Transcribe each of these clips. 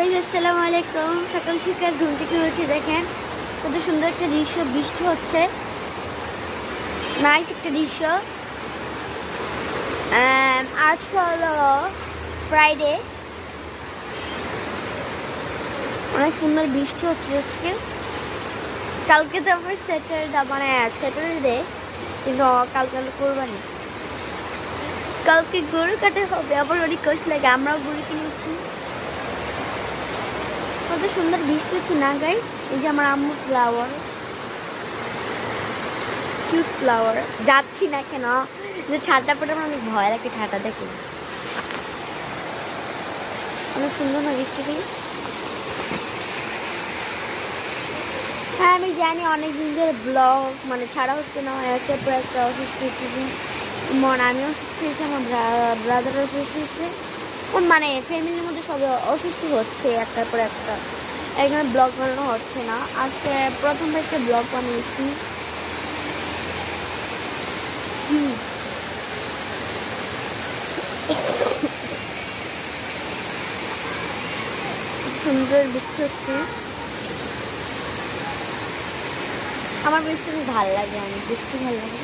Guys আসসালামু আলাইকুম। সকাল সকাল ঘুম থেকে উঠে দেখেন কত সুন্দর একটা দৃশ্য, বৃষ্টি হচ্ছে, নাইস একটা দৃশ্য। আজকে হলো ফ্রাইডে, অনেক সুন্দর বৃষ্টি হচ্ছে আজকে। কালকে তো আমার স্যাটারডে, কিন্তু কালকে হলো কোরবানি, কালকে গরু কাটা হবে। আবার অনেক কষ্ট লাগে, আমরাও গরু কিনেছি। কত সুন্দর বৃষ্টি হচ্ছে না গাইস। এই যে আমার আম্মু ফ্লাওয়ার, কিউট ফ্লাওয়ার। যাচ্ছি না কেন, যে ঠাট্টা পড়ে আমার অনেক ভয় লাগে, ঠাট্টা দেখে। অনেক সুন্দর না বৃষ্টিটি। হ্যাঁ আমি জানি অনেক দিন ধরে ব্লগ ছাড়া হচ্ছে না, একটার পর একটা অসুস্থ হচ্ছে। আমিও অসুস্থ হয়েছি, আমার ব্রাদার অসুস্থ হয়েছে, ফ্যামিলির মধ্যে সবাই অসুস্থ হচ্ছে একটার পর একটা। এখানে ব্লগ বানানো হচ্ছে না। আজকে প্রথমবার একটা ব্লগ বানিয়েছি। সুন্দর বৃষ্টি হচ্ছে, আমার বৃষ্টি খুব ভালো লাগে, অনেক বৃষ্টি ভালো লাগে।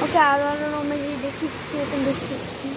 ওকে আরো রুমে গিয়ে দেখি কিরকম বৃষ্টি হচ্ছে।